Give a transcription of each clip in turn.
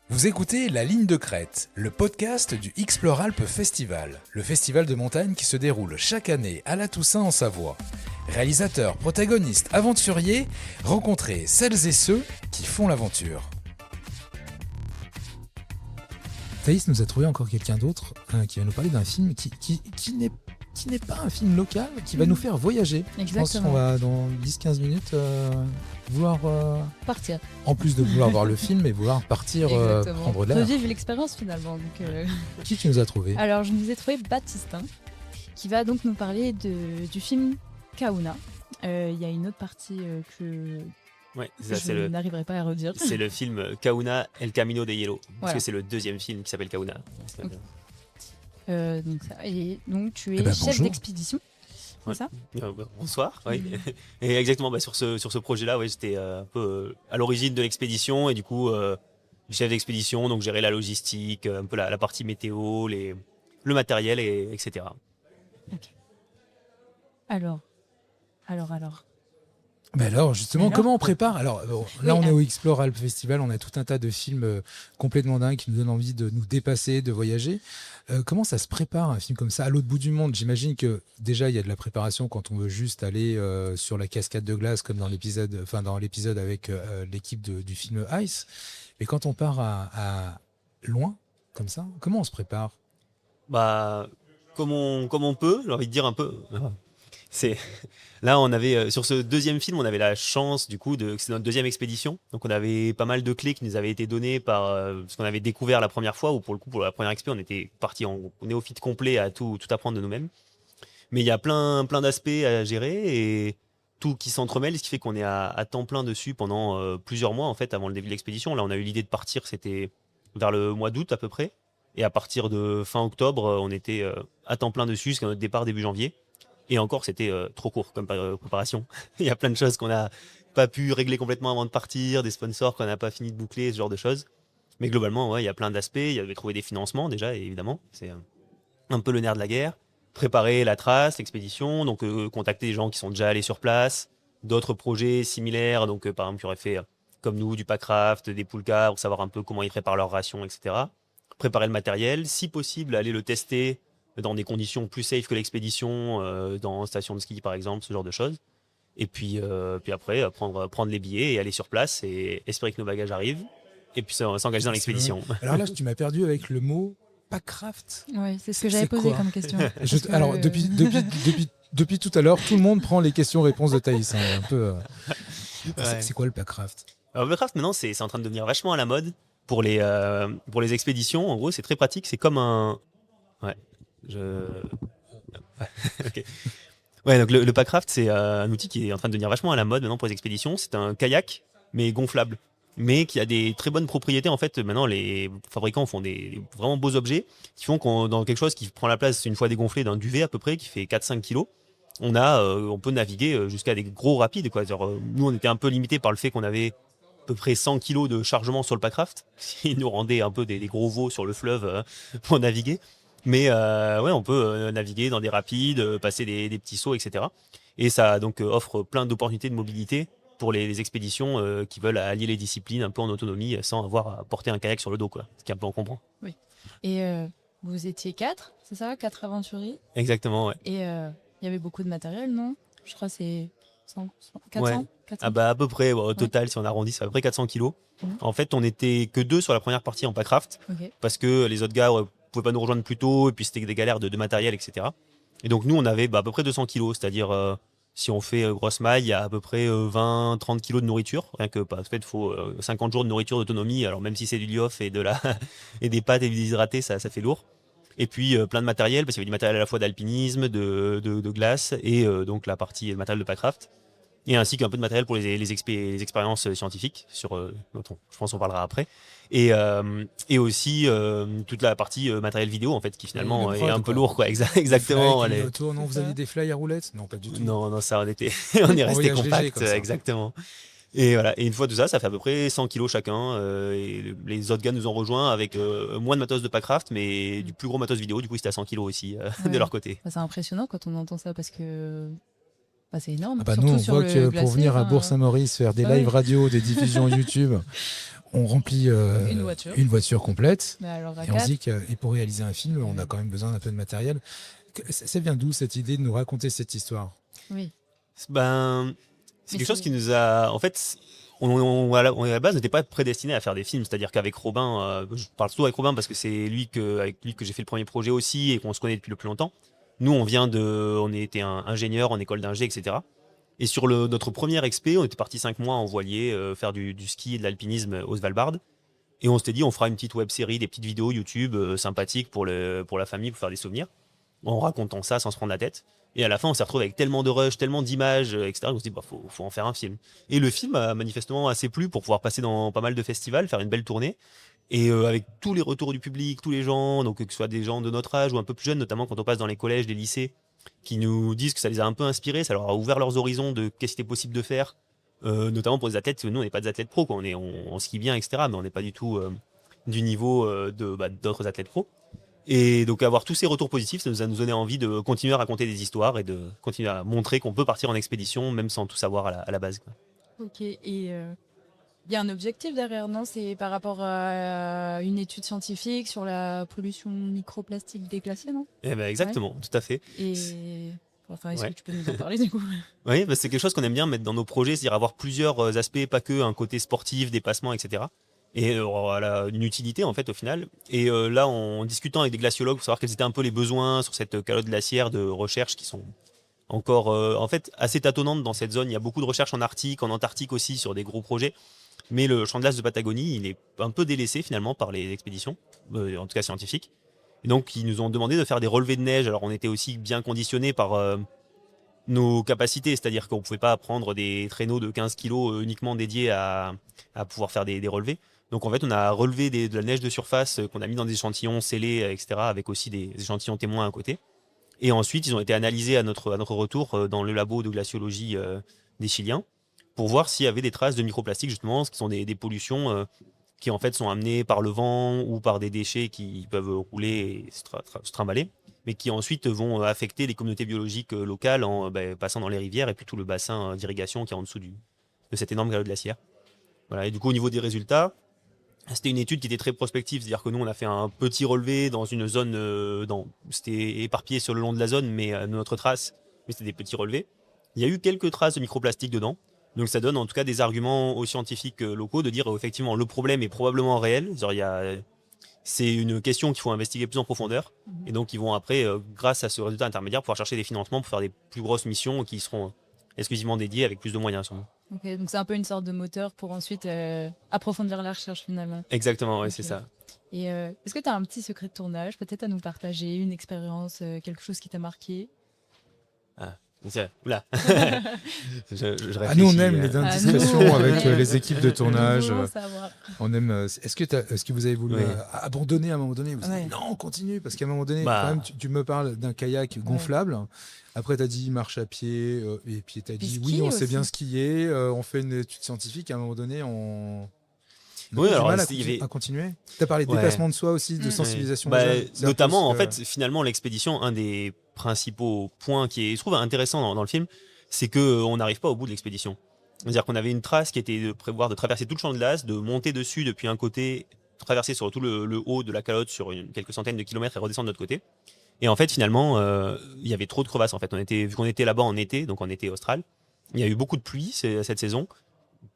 Vous écoutez La Ligne de Crête, le podcast du Explore Alpes Festival, le festival de montagne qui se déroule chaque année à la Toussaint en Savoie. Réalisateurs, protagonistes, aventuriers, rencontrez celles et ceux qui font l'aventure. Thaïs nous a trouvé encore quelqu'un d'autre qui va nous parler d'un film qui n'est pas un film local, qui va nous faire voyager. Exactement. Je pense qu'on va dans 10-15 minutes vouloir Partir. en plus de vouloir voir le film et vouloir partir prendre l'air. Revivre l'expérience finalement. Qui tu nous as trouvé? Alors je nous ai trouvé Baptistin qui va donc nous parler du film Kauna. Il y a une autre partie que Ouais, je n'arriverai pas à redire. c'est le film Kauna El Camino de Hielo. Parce Voilà. que c'est le deuxième film qui s'appelle Kauna. Ok. Donc tu es Eh ben, chef bonjour. d'expédition, c'est Ouais. ça? Bonsoir. Oui. Et exactement, sur ce projet-là, j'étais un peu à l'origine de l'expédition et du coup, chef d'expédition, donc gérer la logistique, un peu la partie météo, le matériel, etc. Alors. Ben alors justement, Alors, comment on prépare? Alors bon, là, Oui, on est au Explore Alpes Festival, on a tout un tas de films complètement dingues qui nous donnent envie de nous dépasser, de voyager. Comment ça se prépare un film comme ça à l'autre bout du monde? J'imagine que déjà il y a de la préparation quand on veut juste aller sur la cascade de glace, comme dans l'épisode avec l'équipe du film Ice. Mais quand on part à loin comme ça, comment on se prépare? Bah, comme on peut, j'ai envie de dire un peu. C'est Là, on avait sur ce deuxième film, on avait la chance du coup que c'est notre deuxième expédition. Donc on avait pas mal de clés qui nous avaient été données par ce qu'on avait découvert la première fois, ou pour le coup pour la première expé, on était parti en néophyte complet à tout apprendre de nous-mêmes. Mais il y a plein d'aspects à gérer et tout qui s'entremêle, ce qui fait qu'on est à temps plein dessus pendant plusieurs mois en fait avant le début de l'expédition. Là, on a eu l'idée de partir, c'était vers le mois d'août à peu près, et à partir de fin octobre, on était à temps plein dessus jusqu'à notre départ début janvier. Et encore, c'était trop court comme préparation. Il y a plein de choses qu'on n'a pas pu régler complètement avant de partir, des sponsors qu'on n'a pas fini de boucler, ce genre de choses. Mais globalement, ouais, il y a plein d'aspects. Il y avait trouvé des financements déjà, évidemment. C'est un peu le nerf de la guerre. Préparer la trace, l'expédition, donc contacter des gens qui sont déjà allés sur place, d'autres projets similaires, donc par exemple qui auraient fait comme nous du packraft, des poulkas, pour savoir un peu comment ils préparent leurs rations, etc. Préparer le matériel, si possible, aller le tester dans des conditions plus safe que l'expédition, dans station de ski par exemple, ce genre de choses. Et puis après, prendre les billets et aller sur place et espérer que nos bagages arrivent. Et puis s'engager dans l'expédition. Alors là, tu m'as perdu avec le mot packraft. Oui, c'est ce que j'avais C'est posé quoi comme question. Parce que, Alors depuis tout à l'heure, tout le monde prend les questions-réponses de Thaïs. Un peu. Ouais. C'est quoi le packraft? Alors, le craft maintenant, c'est en train de devenir vachement à la mode pour les expéditions. En gros, c'est très pratique. C'est comme un. Ouais. Ok. Ouais, donc le packraft, c'est un outil qui est en train de devenir vachement à la mode maintenant pour les expéditions. C'est un kayak, mais gonflable, mais qui a des très bonnes propriétés. En fait, maintenant, les fabricants font des vraiment beaux objets qui font qu'on, dans quelque chose qui prend la place, une fois dégonflé, d'un duvet à peu près, qui fait 4-5 kilos, on peut naviguer jusqu'à des gros rapides, quoi. Genre, nous, on était un peu limité par le fait qu'on avait à peu près 100 kilos de chargement sur le packraft, ce qui nous rendait un peu des gros veaux sur le fleuve pour naviguer. Mais ouais, on peut naviguer dans des rapides, passer des petits sauts, etc. Et ça donc offre plein d'opportunités de mobilité pour les expéditions qui veulent allier les disciplines un peu en autonomie sans avoir à porter un kayak sur le dos, quoi. Ce qui est un peu encombrant. Et vous étiez 4, c'est ça? 4 aventuriers? Exactement, ouais. Et il y avait beaucoup de matériel, non? Je crois que c'est 400, Ouais. 400. Ah bah à peu près, au total, si on arrondit, c'est à peu près 400 kilos. Mhm. En fait, on était que 2 sur la première partie en packraft Ok. parce que les autres gars pouvaient pas nous rejoindre plus tôt et puis c'était des galères de matériel, etc. Et donc nous, on avait à peu près 200 kilos, c'est-à-dire si on fait grosse maille, il y a à peu près 20-30 kilos de nourriture. Rien que, en fait, il faut 50 jours de nourriture d'autonomie. Alors même si c'est du liof et et des pâtes et du déshydraté, ça fait lourd. Et puis plein de matériel, parce qu'il y avait du matériel à la fois d'alpinisme, de glace et donc la partie matériel de packraft. Et ainsi qu'un peu de matériel pour les expériences scientifiques, dont je pense qu'on parlera après. Et aussi toute la partie matériel vidéo, en fait, qui finalement Le est prod, un peu quoi. lourd, quoi. Exactement. Fly, allez. moto, non, vous aviez des fly à roulettes? Non, pas du tout. Non, ça, on est On resté voyage léger, compact, comme ça. exactement. Et voilà. Et une fois tout ça, ça fait à peu près 100 kilos chacun. Et les autres gars nous ont rejoints avec moins de matos de packraft, mais du plus gros matos vidéo. Du coup, c'était à 100 kilos aussi de Ouais. leur côté. Bah, c'est impressionnant quand on entend ça parce que Bah, c'est énorme. Ah bah surtout nous, on sur voit le que pour glacier, venir à enfin, Bourg-Saint-Maurice faire des ouais. lives radio, des diffusions YouTube, on remplit Une voiture. complète. bah, alors à Et on se 4, dit que et pour réaliser un film, on a Ouais. quand même besoin d'un peu de matériel. Ça vient d'où cette idée de nous raconter cette histoire? oui. Ben, c'est Mais quelque chose c'est- qui nous a. En fait, à la base, n'était pas prédestiné à faire des films. C'est-à-dire qu'avec Robin, je parle surtout avec Robin parce que c'est avec lui que j'ai fait le premier projet aussi et qu'on se connaît depuis le plus longtemps. Nous, on était ingénieur en école d'ingé, etc. Et sur notre première expé, on était parti 5 mois en voilier faire du ski et de l'alpinisme au Svalbard. Et on s'était dit, on fera une petite web série, des petites vidéos YouTube sympathiques pour la famille, pour faire des souvenirs, en racontant ça sans se prendre la tête. Et à la fin, on s'est retrouvé avec tellement de rushs, tellement d'images, etc. On s'est dit, bah, faut en faire un film. Et le film a manifestement assez plu pour pouvoir passer dans pas mal de festivals, faire une belle tournée. Et avec tous les retours du public, tous les gens, donc que ce soit des gens de notre âge ou un peu plus jeunes, notamment quand on passe dans les collèges, les lycées, qui nous disent que ça les a un peu inspirés, ça leur a ouvert leurs horizons de qu'est-ce qui était possible de faire, notamment pour les athlètes. Parce que nous, on n'est pas des athlètes pro, quoi. On skie bien, etc. Mais on n'est pas du tout du niveau d'autres athlètes pro. Et donc avoir tous ces retours positifs, ça nous a donné envie de continuer à raconter des histoires et de continuer à montrer qu'on peut partir en expédition même sans tout savoir à la base, quoi. Ok. Et il y a un objectif derrière, non? C'est par rapport à une étude scientifique sur la pollution microplastique des glaciers, non? Eh ben exactement, tout à fait. Et enfin, est-ce Ouais. que tu peux nous en parler du coup? Oui, bah, c'est quelque chose qu'on aime bien mettre dans nos projets, c'est-à-dire avoir plusieurs aspects, pas que un côté sportif, dépassement, etc. Et voilà, une utilité en fait au final. Et là, en discutant avec des glaciologues pour savoir quels étaient un peu les besoins sur cette calotte glaciaire de recherche qui sont encore en fait assez tâtonnantes dans cette zone. Il y a beaucoup de recherches en Arctique, en Antarctique aussi sur des gros projets. Mais le champ de glace de Patagonie, il est un peu délaissé finalement par les expéditions, en tout cas scientifiques. Et donc, ils nous ont demandé de faire des relevés de neige. Alors, on était aussi bien conditionnés par nos capacités, c'est-à-dire qu'on ne pouvait pas prendre des traîneaux de 15 kilos uniquement dédiés à pouvoir faire des relevés. Donc, en fait, on a relevé de la neige de surface qu'on a mis dans des échantillons scellés, etc., avec aussi des échantillons témoins à côté. Et ensuite, ils ont été analysés à notre retour dans le labo de glaciologie des Chiliens pour voir s'il y avait des traces de microplastiques, justement, ce qui sont des pollutions qui en fait sont amenées par le vent ou par des déchets qui peuvent rouler et se trimballer, mais qui ensuite vont affecter les communautés biologiques locales en passant dans les rivières et puis tout le bassin d'irrigation qui est en dessous de cette énorme calotte glaciaire. Voilà, et du coup, au niveau des résultats, c'était une étude qui était très prospective, c'est-à-dire que nous, on a fait un petit relevé dans une zone, c'était éparpillé sur le long de la zone, mais de notre trace, mais c'était des petits relevés. Il y a eu quelques traces de microplastique dedans, donc ça donne en tout cas des arguments aux scientifiques locaux de dire effectivement le problème est probablement réel. C'est une question qu'il faut investiguer plus en profondeur, et donc ils vont après, grâce à ce résultat intermédiaire, pouvoir chercher des financements pour faire des plus grosses missions qui seront exclusivement dédiées avec plus de moyens. Sûrement. Ok, donc c'est un peu une sorte de moteur pour ensuite approfondir la recherche finalement. Exactement, ouais, Ok. c'est ça. Et est-ce que tu as un petit secret de tournage, peut-être à nous partager, une expérience, quelque chose qui t'a marqué? Oula. Je Ah, nous, on réfléchis, aime les Ah, indiscrétions nous, avec ouais. les équipes de tournage. Nous voulons savoir. On aime. Est-ce que vous avez voulu Ouais. abandonner à un moment donné? Vous avez dit Ouais. non, on continue parce qu'à un moment donné, Bah. quand même, tu me parles d'un kayak gonflable. Après, tu as dit marche à pied et puis tu as Puis dit ski oui, on sait aussi. bien skier. On fait une étude scientifique. À un moment donné, on a Oui, du alors, mal il y avait- à continuer. Tu as parlé de Ouais. dépassement de soi aussi, de Mm. sensibilisation. Bah, aux jeunes. C'est un peu notamment, en ce que- fait, finalement, l'expédition, un des principaux points qui est, je trouve, intéressant dans le film, c'est qu'on n'arrive pas au bout de l'expédition. C'est-à-dire qu'on avait une trace qui était de prévoir de traverser tout le champ de glace, de monter dessus depuis un côté, traverser sur tout le haut de la calotte sur quelques centaines de kilomètres et redescendre de l'autre côté. Et en fait, finalement, il y avait trop de crevasses. En fait, vu qu'on était là-bas en été, donc en été austral, il y a eu beaucoup de pluie cette saison,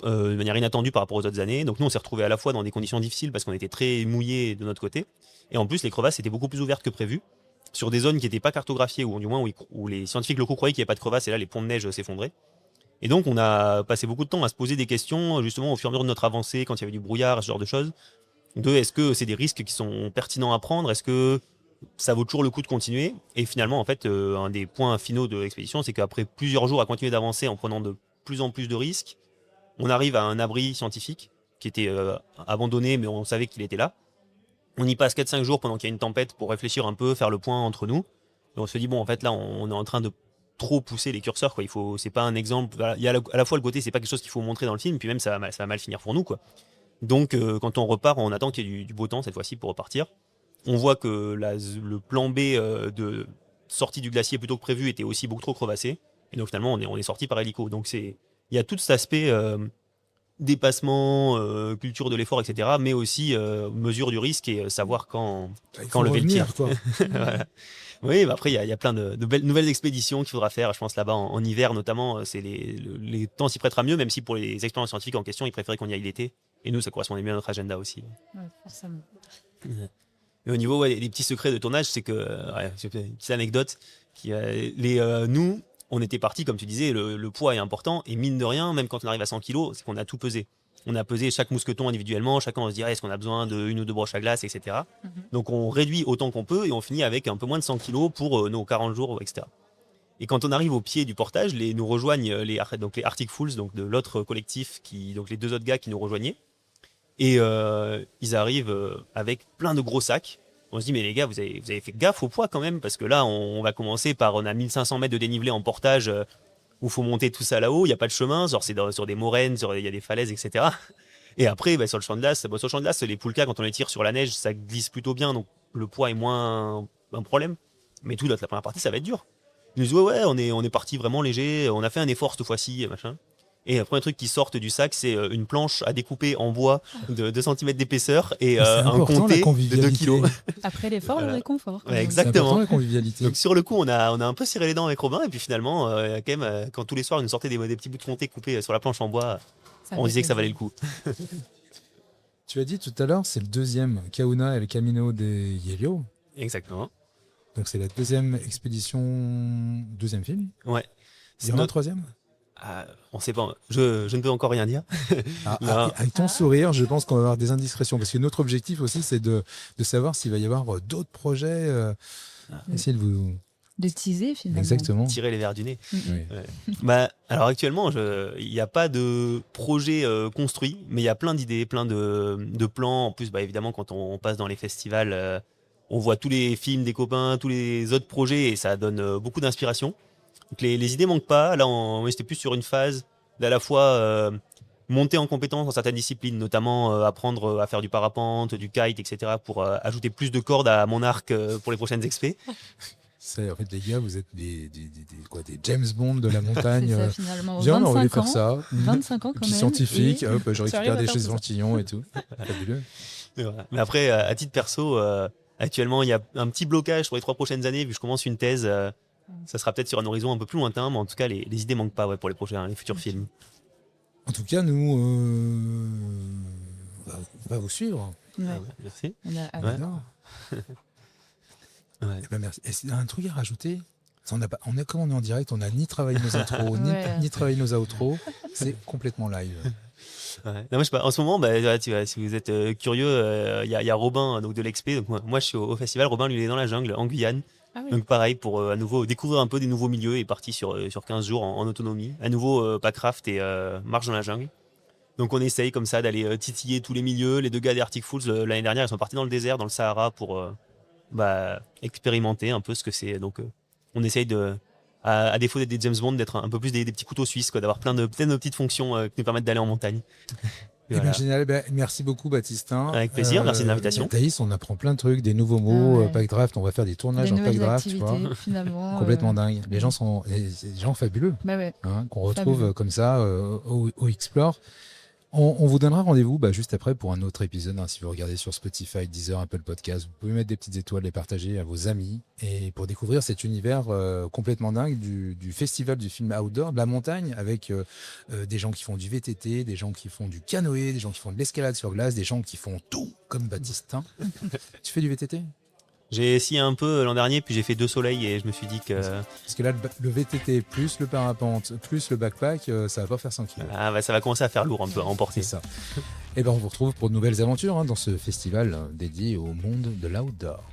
de manière inattendue par rapport aux autres années. Donc nous, on s'est retrouvés à la fois dans des conditions difficiles parce qu'on était très mouillés de notre côté, et en plus, les crevasses étaient beaucoup plus ouvertes que prévu, sur des zones qui n'étaient pas cartographiées, ou du moins où les scientifiques locaux croyaient qu'il n'y avait pas de crevasses, et là, les ponts de neige s'effondraient. Et donc, on a passé beaucoup de temps à se poser des questions, justement, au fur et à mesure de notre avancée, quand il y avait du brouillard, ce genre de choses, est-ce que c'est des risques qui sont pertinents à prendre, est-ce que ça vaut toujours le coup de continuer. Et finalement, en fait, un des points finaux de l'expédition, c'est qu'après plusieurs jours à continuer d'avancer en prenant de plus en plus de risques, on arrive à un abri scientifique qui était abandonné, mais on savait qu'il était là. On y passe 4-5 jours pendant qu'il y a une tempête pour réfléchir un peu, faire le point entre nous. Et on se dit, bon, en fait, là, on est en train de trop pousser les curseurs, quoi. C'est pas un exemple. Voilà, il y a à la fois le côté, c'est pas quelque chose qu'il faut montrer dans le film, puis même ça va mal finir pour nous, quoi. Donc, quand on repart, on attend qu'il y ait du beau temps cette fois-ci pour repartir. On voit que le plan B de sortie du glacier plutôt que prévu était aussi beaucoup trop crevassé. Et donc finalement, on est sorti par hélico. Donc il y a tout cet aspect dépassement, culture de l'effort, etc. Mais aussi mesure du risque et savoir quand Il faut lever le tir. revenir, quoi. Voilà. Oui, bah après, il y a plein de nouvelles expéditions qu'il faudra faire. Je pense là-bas en hiver, notamment, c'est les temps s'y prêtera mieux, même si pour les expériences scientifiques en question, ils préféraient qu'on y aille l'été. Et nous, ça correspondait mieux à notre agenda aussi. Ouais, forcément. Et au niveau des petits secrets de tournage, c'est que, c'est une petite anecdote, nous, on était partis, comme tu disais, le poids est important, et mine de rien, même quand on arrive à 100 kilos, c'est qu'on a tout pesé. On a pesé chaque mousqueton individuellement, chacun on se dit est-ce qu'on a besoin d'une ou deux broches à glace, etc. Donc on réduit autant qu'on peut et on finit avec un peu moins de 100 kilos pour nos 40 jours, etc. Et quand on arrive au pied du portage, nous rejoignent les Arctic Fools, donc de l'autre collectif, donc les deux autres gars qui nous rejoignaient. Et ils arrivent avec plein de gros sacs. On se dit, mais les gars, vous avez fait gaffe au poids quand même, parce que là, on va commencer on a 1500 mètres de dénivelé en portage, où il faut monter tout ça là-haut, il n'y a pas de chemin, c'est sur des moraines, il y a des falaises, etc. Et après, sur le champ de glace, les poulkas, quand on les tire sur la neige, ça glisse plutôt bien, donc le poids est moins un problème. Mais la première partie, ça va être dur. Ils nous disent, ouais, on est parti vraiment léger, on a fait un effort cette fois-ci, machin. Et le premier truc qui sort du sac, c'est une planche à découper en bois de 2 cm d'épaisseur et un comté de 2 kilos. Après l'effort, le réconfort. Ouais, exactement. La convivialité. Donc sur le coup, on a un peu serré les dents avec Robin, et puis finalement, quand même, quand tous les soirs, il nous sortait des petits bouts de comté coupés sur la planche en bois, on disait que ça valait le coup. Tu as dit tout à l'heure, c'est le deuxième, Kauna et le Camino de Hielo. Exactement. Donc c'est la deuxième expédition, deuxième film. Ouais. Il y en a un troisième? On sait pas, je ne peux encore rien dire. Avec ton sourire, je pense qu'on va avoir des indiscrétions. Parce que notre objectif aussi, c'est de savoir s'il va y avoir d'autres projets. Essayer de vous... De teaser finalement. Exactement. Tirer les verres du nez. Oui. Ouais. Alors actuellement, il n'y a pas de projet construit, mais il y a plein d'idées, plein de plans. En plus, évidemment, quand on passe dans les festivals, on voit tous les films des copains, tous les autres projets, et ça donne beaucoup d'inspiration. Donc les idées manquent pas. Là, on était plus sur une phase d'à la fois monter en compétence dans certaines disciplines, notamment apprendre à faire du parapente, du kite, etc., pour ajouter plus de cordes à mon arc pour les prochaines expés. En fait, les gars, vous êtes des James Bond de la montagne. C'est ça, finalement. Viens, on va aller 25 faire ça. 25 ans quand même. Scientifique, et je récupère des échantillons et tout. Fabuleux. Voilà. Mais après, à titre perso, actuellement, il y a un petit blocage pour les 3 prochaines années, vu que je commence une thèse. Ça sera peut-être sur un horizon un peu plus lointain, mais en tout cas, les idées manquent pas pour les futurs films. En tout cas, nous, on va vous suivre. Ouais. Merci. On a hâte. Ouais. Non. Ouais. Eh ben, merci. Est-ce qu'il y a un truc à rajouter? Ça, comme on est en direct, on n'a ni travaillé nos intros, ni travaillé nos outros. C'est complètement live. Ouais. Non, moi, je sais pas. En ce moment, tu vois, si vous êtes curieux, il y a Robin donc de l'Expé. Donc moi, je suis au festival. Robin, lui, il est dans la jungle, en Guyane. Ah oui. Donc pareil, pour à nouveau découvrir un peu des nouveaux milieux, et parti sur 15 jours en autonomie. À nouveau, packcraft et marche dans la jungle. Donc on essaye comme ça d'aller titiller tous les milieux. Les 2 gars des Arctic Fools, l'année dernière, ils sont partis dans le désert, dans le Sahara, pour expérimenter un peu ce que c'est. Donc on essaye à défaut d'être des James Bond, d'être un peu plus des petits couteaux suisses, d'avoir plein de petites fonctions qui nous permettent d'aller en montagne. Voilà. Génial. Merci beaucoup, Baptistin. Avec plaisir, merci de l'invitation. Thaïs, on apprend plein de trucs, des nouveaux mots, ouais. Packdraft, on va faire des tournages en Packdraft, tu vois. Finalement, complètement dingue. Les gens sont des gens fabuleux, ouais. qu'on retrouve comme ça au Explore. On vous donnera rendez-vous juste après pour un autre épisode. Si vous regardez sur Spotify, Deezer, Apple Podcast, vous pouvez mettre des petites étoiles, les partager à vos amis. Et pour découvrir cet univers complètement dingue du festival du film outdoor, de la montagne, avec des gens qui font du VTT, des gens qui font du canoë, des gens qui font de l'escalade sur glace, des gens qui font tout comme Baptistin. Tu fais du VTT ? J'ai essayé un peu l'an dernier, puis j'ai fait 2 soleils et je me suis dit que... Parce que là, le VTT plus le parapente plus le backpack, ça va pas faire 100 kilos. Ça va commencer à faire lourd un peu à emporter. C'est ça. Et on vous retrouve pour de nouvelles aventures dans ce festival dédié au monde de l'outdoor.